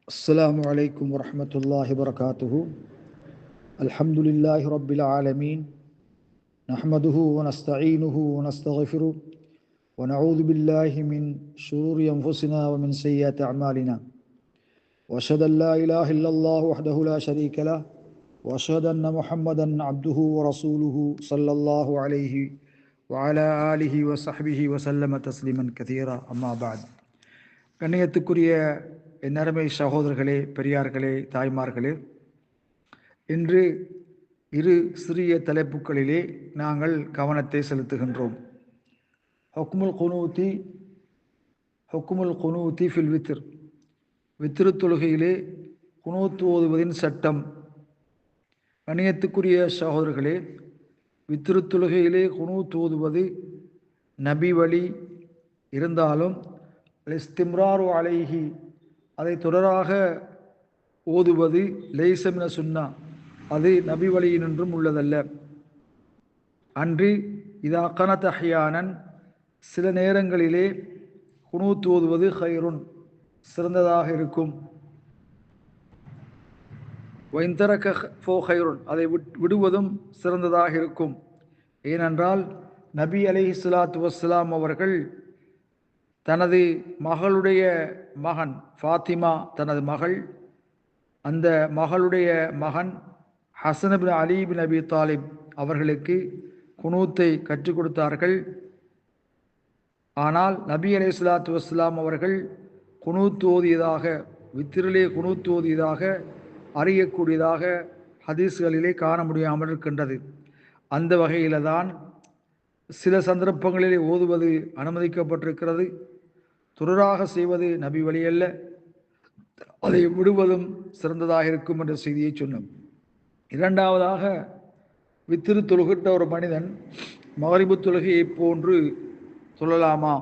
السلام عليكم ورحمة الله وبركاته. الحمد لله رب العالمين، نحمده ونستعينه ونستغفره ونعوذ بالله من شرور أنفسنا ومن سيئات أعمالنا، وأشهد أن لا إله إلا الله وحده لا شريك له، وأشهد أن محمدا عبده ورسوله صلى الله عليه وعلى آله وصحبه وسلم تسليما كثيرا. أما بعد. கண்ணியத்துக்குரிய நறுமை சகோதரர்களே, பெரியார்களே, தாய்மார்களே, இன்று இரு சிறிய தலைப்புகளிலே நாங்கள் கவனத்தை செலுத்துகின்றோம். ஹுக்முல் குனூத்தி ஃபில் வித்ர், வித்ரு தொழுகையிலே குனூத் ஓதுவதின் சட்டம். கண்ணியத்துக்குரிய சகோதரர்களே, வித்ரு தொழுகையிலே குனூத் ஓதுவது நபி வழி இருந்தாலும் இஸ்திம்ராரு அலைஹி, அதை தொடராக ஓதுவது லைஸமின சுன்னா, அது நபி வழியினின்றும் உள்ளதல்ல. அன்று இதா கனத அஹ்யானன், சில நேரங்களிலே குனூத் ஓதுவது ஹைருன், சிறந்ததாக இருக்கும். வைந்தரக ஃபோ ஹைருன், அதை விடுவதும் சிறந்ததாக இருக்கும். ஏனென்றால் நபி அலைஹிஸ்ஸலாத்து வஸ்ஸலாம் அவர்கள் தனது மகளுடைய மகன் ஃபாத்திமா, தனது மகள், அந்த மகளுடைய மகன் ஹசன் பின் அலி பின் அபி தாலிப் அவர்களுக்கு குனூத்தை கற்றுக் கொடுத்தார்கள். ஆனால் நபி அலைஹிஸ்ஸலாத்து வஸ்ஸலாம் அவர்கள் குனூத் ஓதியதாக, வித்திரிலே குனூத் ஓதியதாக அறியக்கூடியதாக ஹதீஸ்களிலே காண முடியாமல் இருக்கின்றது. அந்த வகையில் தான் சில சந்தர்ப்பங்களிலே ஓதுவது அனுமதிக்கப்பட்டிருக்கிறது. துறராக செய்வது நபி வழி அல்ல, அதை விடுவதும் சிறந்ததாக இருக்கும் என்ற செய்தியை சொன்னோம். இரண்டாவதாக, வித்திரு தொழுகின்ற ஒரு மனிதன் மகரிபு தொழுகையை போன்று தொழலாமா?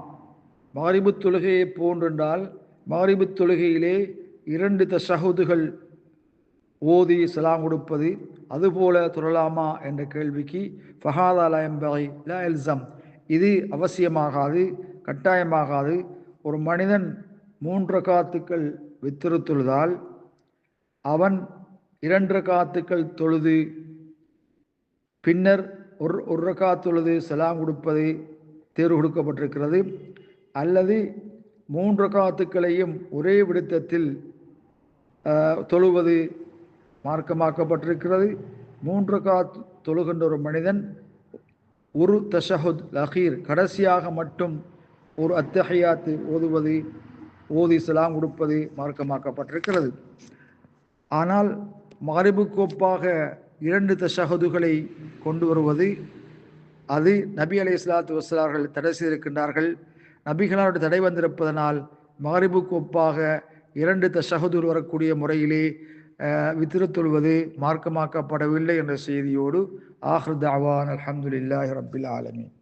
மகரிபு தொழுகையை போன்றென்றால் மகரிபு தொழுகையிலே 2 தஷஹுதுகள் ஓதி சலாம் கொடுப்பது, அதுபோல தொழலாமா என்ற கேள்விக்கு ஃபஹாதா லா யம்பகி லா இல்ஸம், இது அவசியமாகாது, கட்டாயமாகாது. ஒரு மனிதன் 3 ரகாத்துக்கள் வித்திரு தொழுதால் அவன் 2 ரகாத்துக்கள் தொழுது பின்னர் ஒரு ரகாத் தொழுது சலாம் கொடுப்பது தேர்வு கொடுக்கப்பட்டிருக்கிறது. அல்லது 3 ரகாத்துக்களையும் ஒரே விடுத்தத்தில் தொழுவது மார்க்கமாக்கப்பட்டிருக்கிறது. 3 ரகாத் தொழுகின்ற ஒரு மனிதன் ஒரு தஷஹுத் அகீர், கடைசியாக மட்டும் ஒரு அத்தஹியாத்து ஓதி சலாம் கொடுப்பது மார்க்கமாக்கப்பட்டிருக்கிறது. ஆனால் மகரிபுக்கு ஒப்பாக 2 தஷஹுதுகளை கொண்டு வருவது, அது நபி அலைஹிஸ்ஸலாத்து வஸ்ஸலாம் தடை செய்திருக்கின்றார்கள். நபிகளாருடைய தடை வந்திருப்பதனால் மகரிபுக்கு ஒப்பாக 2 தஷஹுதுகள் வரக்கூடிய முறையிலே வித்ரு தொழுவது மார்க்கமாக்கப்படவில்லை என்ற செய்தியோடு ஆஹிர் தஅவானா அல்ஹம்துலில்லாஹி ரப்பில் ஆலமீன்.